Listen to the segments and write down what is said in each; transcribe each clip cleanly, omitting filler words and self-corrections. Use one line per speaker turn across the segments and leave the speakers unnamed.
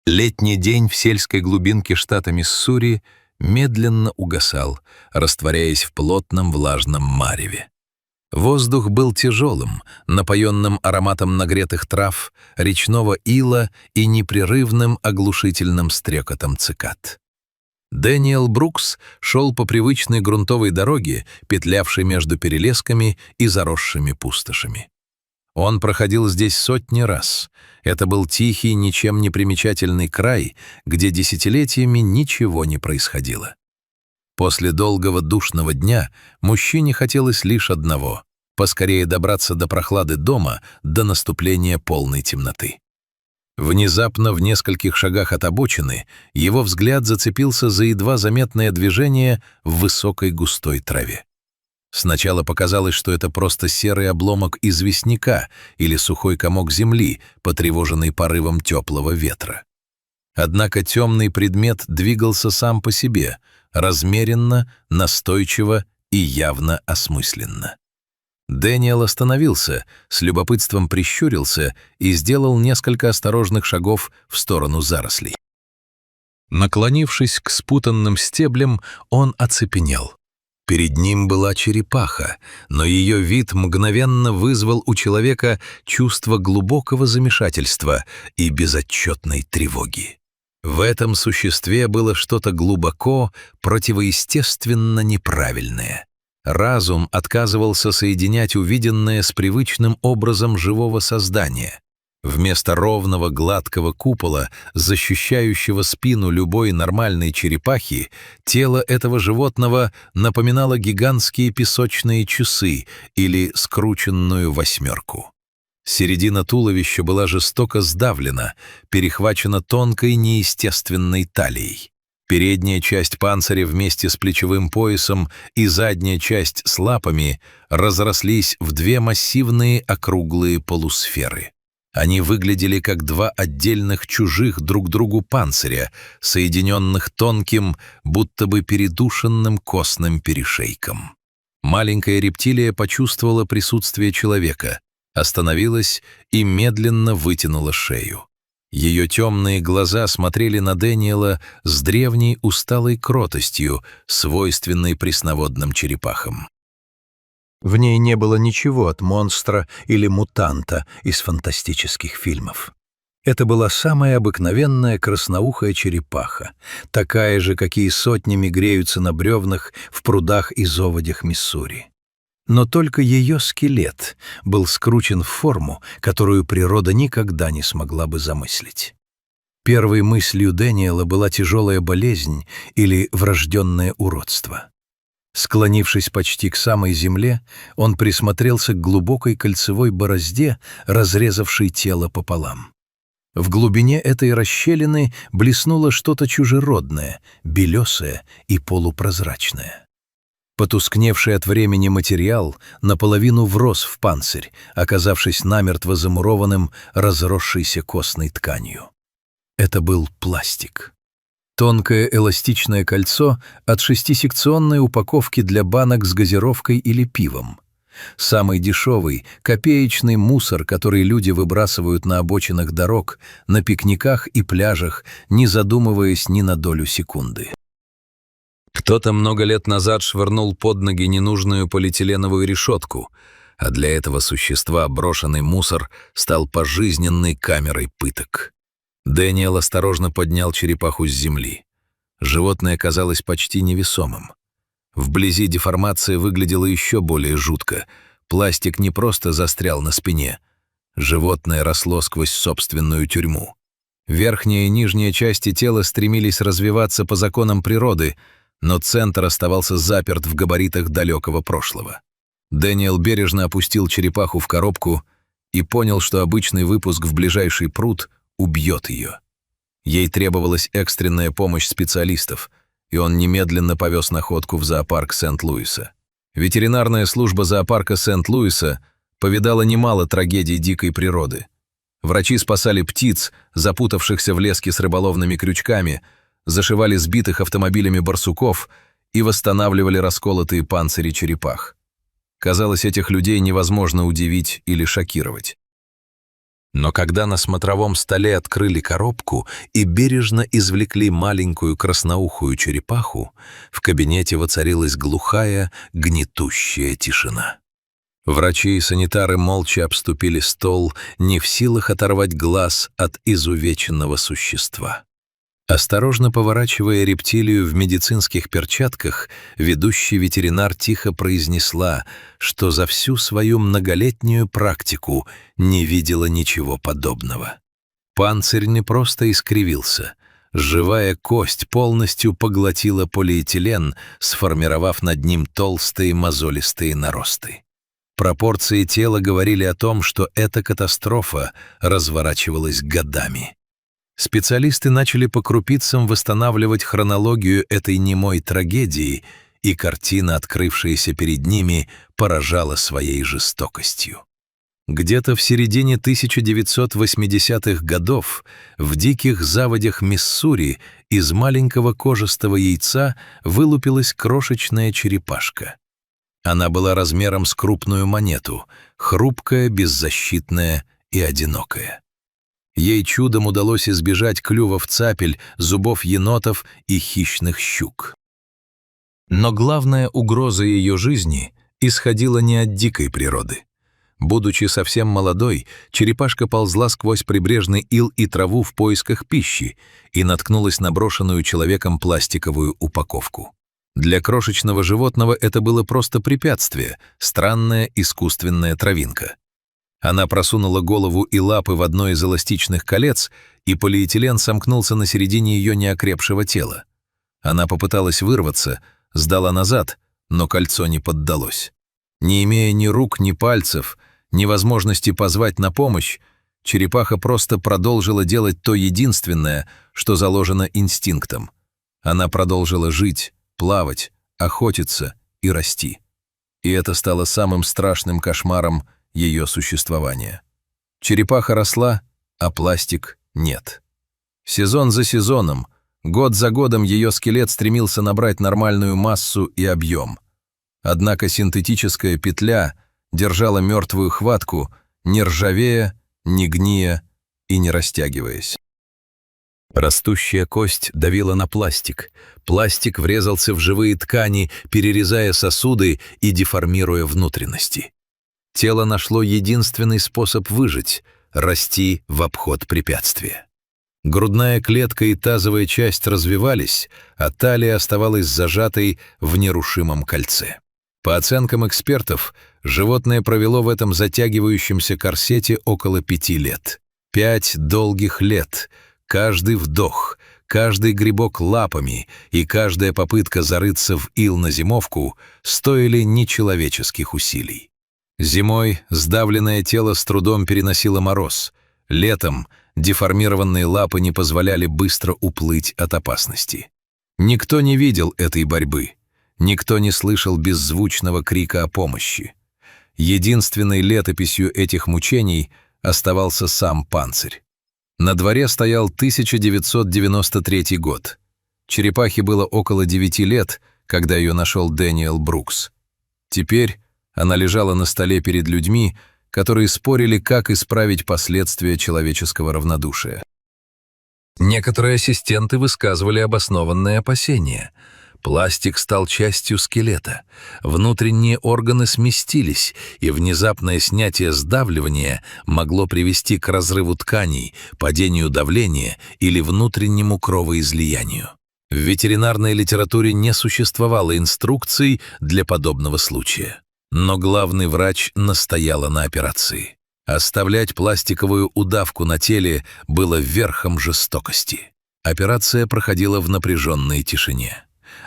Летний день в сельской глубинке штата Миссури медленно угасал, растворяясь в плотном влажном мареве. Воздух был тяжелым, напоенным ароматом нагретых трав, речного ила и непрерывным оглушительным стрекотом цикад. Дэниел Брукс шел по привычной грунтовой дороге, петлявшей между перелесками и заросшими пустошами. Он проходил здесь сотни раз. Это был тихий, ничем не примечательный край, где десятилетиями ничего не происходило. После долгого душного дня мужчине хотелось лишь одного — поскорее добраться до прохлады дома до наступления полной темноты. Внезапно, в нескольких шагах от обочины, его взгляд зацепился за едва заметное движение в высокой густой траве. Сначала показалось, что это просто серый обломок известняка или сухой комок земли, потревоженный порывом теплого ветра. Однако темный предмет двигался сам по себе, размеренно, настойчиво и явно осмысленно. Дэниел остановился, с любопытством прищурился и сделал несколько осторожных шагов в сторону зарослей. Наклонившись к спутанным стеблям, он оцепенел. Перед ним была черепаха, но ее вид мгновенно вызвал у человека чувство глубокого замешательства и безотчетной тревоги. В этом существе было что-то глубоко, противоестественно неправильное. Разум отказывался соединять увиденное с привычным образом живого создания. Вместо ровного гладкого купола, защищающего спину любой нормальной черепахи, тело этого животного напоминало гигантские песочные часы или скрученную восьмерку. Середина туловища была жестоко сдавлена, перехвачена тонкой неестественной талией. Передняя часть панциря вместе с плечевым поясом и задняя часть с лапами разрослись в две массивные округлые полусферы. Они выглядели как два отдельных чужих друг другу панциря, соединенных тонким, будто бы передушенным костным перешейком. Маленькая рептилия почувствовала присутствие человека, остановилась и медленно вытянула шею. Ее темные глаза смотрели на Дэниела с древней усталой кротостью, свойственной пресноводным черепахам. В ней не было ничего от монстра или мутанта из фантастических фильмов. Это была самая обыкновенная красноухая черепаха, такая же, какие сотнями греются на бревнах в прудах и заводях Миссури. Но только ее скелет был скручен в форму, которую природа никогда не смогла бы замыслить. Первой мыслью Дэниела была тяжелая болезнь или врожденное уродство. Склонившись почти к самой земле, он присмотрелся к глубокой кольцевой борозде, разрезавшей тело пополам. В глубине этой расщелины блеснуло что-то чужеродное, белесое и полупрозрачное. Потускневший от времени материал наполовину врос в панцирь, оказавшись намертво замурованным разросшейся костной тканью. Это был пластик. Тонкое эластичное кольцо от шестисекционной упаковки для банок с газировкой или пивом. Самый дешевый, копеечный мусор, который люди выбрасывают на обочинах дорог, на пикниках и пляжах, не задумываясь ни на долю секунды. Кто-то много лет назад швырнул под ноги ненужную полиэтиленовую решетку, а для этого существа брошенный мусор стал пожизненной камерой пыток. Дэниел осторожно поднял черепаху с земли. Животное казалось почти невесомым. Вблизи деформация выглядела еще более жутко. Пластик не просто застрял на спине. Животное росло сквозь собственную тюрьму. Верхняя и нижняя части тела стремились развиваться по законам природы, но центр оставался заперт в габаритах далекого прошлого. Дэниел бережно опустил черепаху в коробку и понял, что обычный выпуск в ближайший пруд убьет ее. Ей требовалась экстренная помощь специалистов, и он немедленно повез находку в зоопарк Сент-Луиса. Ветеринарная служба зоопарка Сент-Луиса повидала немало трагедий дикой природы. Врачи спасали птиц, запутавшихся в леске с рыболовными крючками, зашивали сбитых автомобилями барсуков и восстанавливали расколотые панцири черепах. Казалось, этих людей невозможно удивить или шокировать. Но когда на смотровом столе открыли коробку и бережно извлекли маленькую красноухую черепаху, в кабинете воцарилась глухая, гнетущая тишина. Врачи и санитары молча обступили стол, не в силах оторвать глаз от изувеченного существа. Осторожно поворачивая рептилию в медицинских перчатках, ведущий ветеринар тихо произнесла, что за всю свою многолетнюю практику не видела ничего подобного. Панцирь не просто искривился. Живая кость полностью поглотила полиэтилен, сформировав над ним толстые мозолистые наросты. Пропорции тела говорили о том, что эта катастрофа разворачивалась годами. Специалисты начали по крупицам восстанавливать хронологию этой немой трагедии, и картина, открывшаяся перед ними, поражала своей жестокостью. Где-то в середине 1980-х годов в диких заводях Миссури из маленького кожистого яйца вылупилась крошечная черепашка. Она была размером с крупную монету, хрупкая, беззащитная и одинокая. Ей чудом удалось избежать клювов цапель, зубов енотов и хищных щук. Но главная угроза ее жизни исходила не от дикой природы. Будучи совсем молодой, черепашка ползла сквозь прибрежный ил и траву в поисках пищи и наткнулась на брошенную человеком пластиковую упаковку. Для крошечного животного это было просто препятствие, странная искусственная травинка. Она просунула голову и лапы в одно из эластичных колец, и полиэтилен сомкнулся на середине ее неокрепшего тела. Она попыталась вырваться, сдала назад, но кольцо не поддалось. Не имея ни рук, ни пальцев, ни возможности позвать на помощь, черепаха просто продолжила делать то единственное, что заложено инстинктом. Она продолжила жить, плавать, охотиться и расти. И это стало самым страшным кошмаром ее существования. Черепаха росла, а пластик нет. Сезон за сезоном, год за годом ее скелет стремился набрать нормальную массу и объем. Однако синтетическая петля держала мертвую хватку, не ржавея, не гния и не растягиваясь. Растущая кость давила на пластик. Пластик врезался в живые ткани, перерезая сосуды и деформируя внутренности. Тело нашло единственный способ выжить – расти в обход препятствия. Грудная клетка и тазовая часть развивались, а талия оставалась зажатой в нерушимом кольце. По оценкам экспертов, животное провело в этом затягивающемся корсете около 5 лет. 5 долгих лет. Каждый вдох, каждый грибок лапами и каждая попытка зарыться в ил на зимовку стоили нечеловеческих усилий. Зимой сдавленное тело с трудом переносило мороз. Летом деформированные лапы не позволяли быстро уплыть от опасности. Никто не видел этой борьбы. Никто не слышал беззвучного крика о помощи. Единственной летописью этих мучений оставался сам панцирь. На дворе стоял 1993 год. Черепахе было около 9 лет, когда ее нашел Дэниел Брукс. Теперь она лежала на столе перед людьми, которые спорили, как исправить последствия человеческого равнодушия. Некоторые ассистенты высказывали обоснованные опасения. Пластик стал частью скелета, внутренние органы сместились, и внезапное снятие сдавливания могло привести к разрыву тканей, падению давления или внутреннему кровоизлиянию. В ветеринарной литературе не существовало инструкций для подобного случая. Но главный врач настояла на операции. Оставлять пластиковую удавку на теле было верхом жестокости. Операция проходила в напряженной тишине.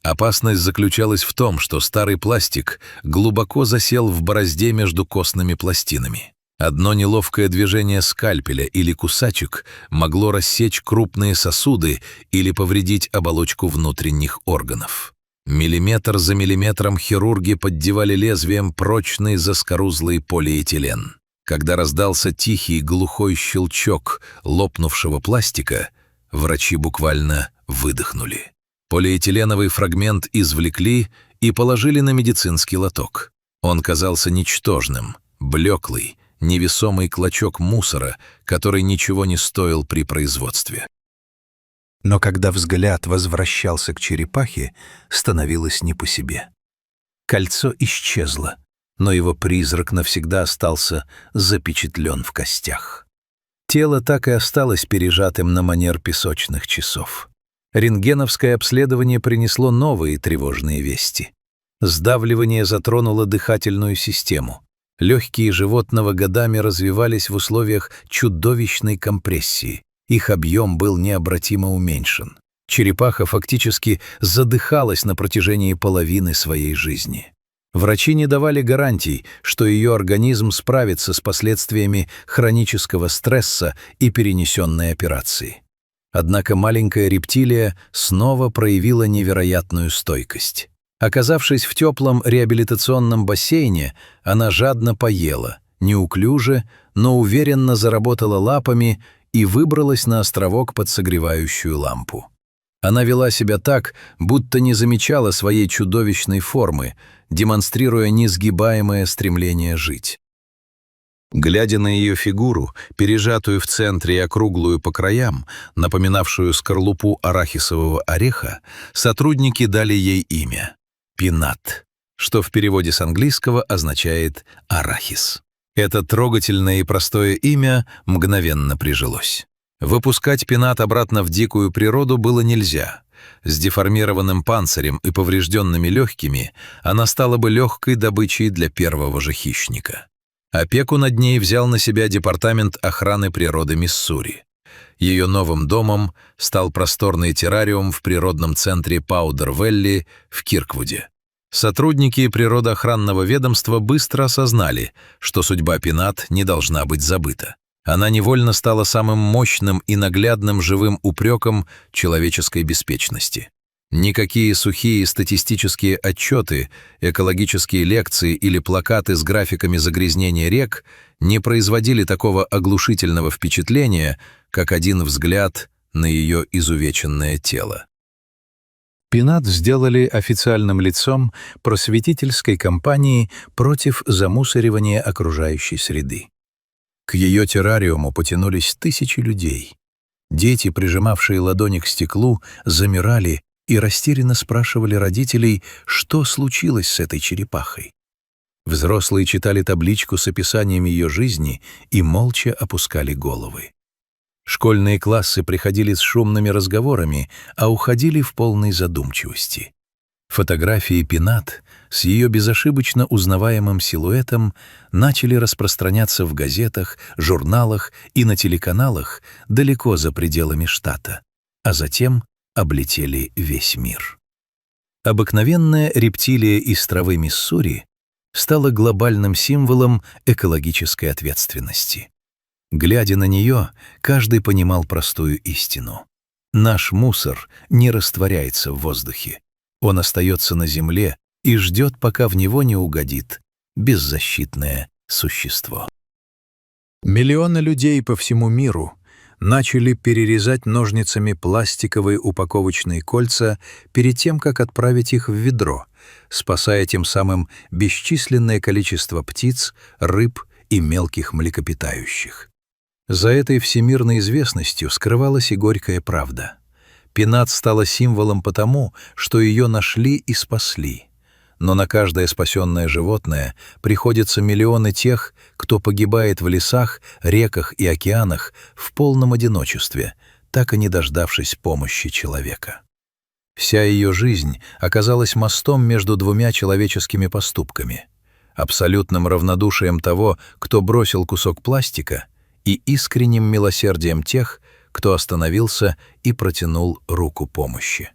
Опасность заключалась в том, что старый пластик глубоко засел в борозде между костными пластинами. Одно неловкое движение скальпеля или кусачек могло рассечь крупные сосуды или повредить оболочку внутренних органов. Миллиметр за миллиметром хирурги поддевали лезвием прочный заскорузлый полиэтилен. Когда раздался тихий глухой щелчок лопнувшего пластика, врачи буквально выдохнули. Полиэтиленовый фрагмент извлекли и положили на медицинский лоток. Он казался ничтожным, блеклый, невесомый клочок мусора, который ничего не стоил при производстве.
Но когда взгляд возвращался к черепахе, становилось не по себе. Кольцо исчезло, но его призрак навсегда остался запечатлен в костях. Тело так и осталось пережатым на манер песочных часов. Рентгеновское обследование принесло новые тревожные вести. Сдавливание затронуло дыхательную систему. Легкие животного годами развивались в условиях чудовищной компрессии. Их объем был необратимо уменьшен. Черепаха фактически задыхалась на протяжении половины своей жизни. Врачи не давали гарантий, что ее организм справится с последствиями хронического стресса и перенесенной операции. Однако маленькая рептилия снова проявила невероятную стойкость. Оказавшись в теплом реабилитационном бассейне, она жадно поела, неуклюже, но уверенно заработала лапами и выбралась на островок под согревающую лампу. Она вела себя так, будто не замечала своей чудовищной формы, демонстрируя несгибаемое стремление жить. Глядя на ее фигуру, пережатую в центре и округлую по краям, напоминавшую скорлупу арахисового ореха, сотрудники дали ей имя — Пинат, что в переводе с английского означает «арахис». Это трогательное и простое имя мгновенно прижилось. Выпускать Пинат обратно в дикую природу было нельзя. С деформированным панцирем и поврежденными легкими она стала бы легкой добычей для первого же хищника. Опеку над ней взял на себя Департамент охраны природы Миссури. Ее новым домом стал просторный террариум в природном центре Паудер-Вэлли в Кирквуде. Сотрудники природоохранного ведомства быстро осознали, что судьба Пинат не должна быть забыта. Она невольно стала самым мощным и наглядным живым упреком человеческой беспечности. Никакие сухие статистические отчеты, экологические лекции или плакаты с графиками загрязнения рек не производили такого оглушительного впечатления, как один взгляд на ее изувеченное тело. Пинат сделали официальным лицом просветительской кампании против замусоривания окружающей среды. К ее террариуму потянулись тысячи людей. Дети, прижимавшие ладони к стеклу, замирали и растерянно спрашивали родителей, что случилось с этой черепахой. Взрослые читали табличку с описанием ее жизни и молча опускали головы. Школьные классы приходили с шумными разговорами, а уходили в полной задумчивости. Фотографии Пинат с ее безошибочно узнаваемым силуэтом начали распространяться в газетах, журналах и на телеканалах далеко за пределами штата, а затем облетели весь мир. Обыкновенная рептилия из травы Миссури стала глобальным символом экологической ответственности. Глядя на нее, каждый понимал простую истину. Наш мусор не растворяется в воздухе. Он остается на земле и ждет, пока в него не угодит беззащитное существо. Миллионы людей по всему миру начали перерезать ножницами пластиковые упаковочные кольца перед тем, как отправить их в ведро, спасая тем самым бесчисленное количество птиц, рыб и мелких млекопитающих. За этой всемирной известностью скрывалась и горькая правда. Пинат стала символом потому, что ее нашли и спасли. Но на каждое спасенное животное приходятся миллионы тех, кто погибает в лесах, реках и океанах в полном одиночестве, так и не дождавшись помощи человека. Вся ее жизнь оказалась мостом между двумя человеческими поступками: абсолютным равнодушием того, кто бросил кусок пластика, и искренним милосердием тех, кто остановился и протянул руку помощи.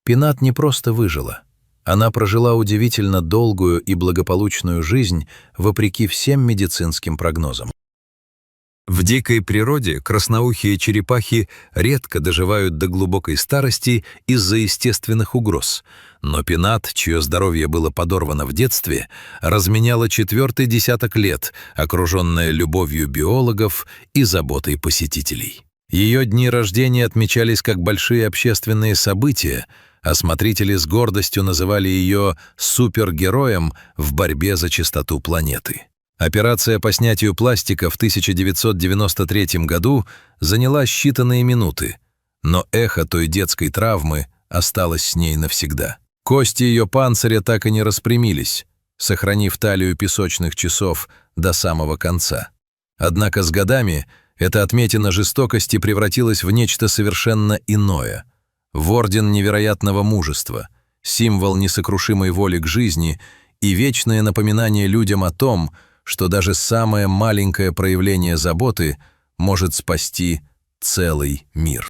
Пинат не просто выжила. Она прожила удивительно долгую и благополучную жизнь вопреки всем медицинским прогнозам. В дикой природе красноухие черепахи редко доживают до глубокой старости из-за естественных угроз, но Пинат, чье здоровье было подорвано в детстве, разменяла 4-й десяток лет, окруженная любовью биологов и заботой посетителей. Ее дни рождения отмечались как большие общественные события, а смотрители с гордостью называли ее супергероем в борьбе за чистоту планеты.
Операция по снятию пластика в 1993 году заняла считанные минуты, но эхо той детской травмы осталось с ней навсегда. Кости ее панциря так и не распрямились, сохранив талию песочных часов до самого конца. Однако с годами эта отметина жестокости превратилась в нечто совершенно иное, в орден невероятного мужества, символ несокрушимой воли к жизни и вечное напоминание людям о том, что даже самое маленькое проявление заботы может спасти целый мир.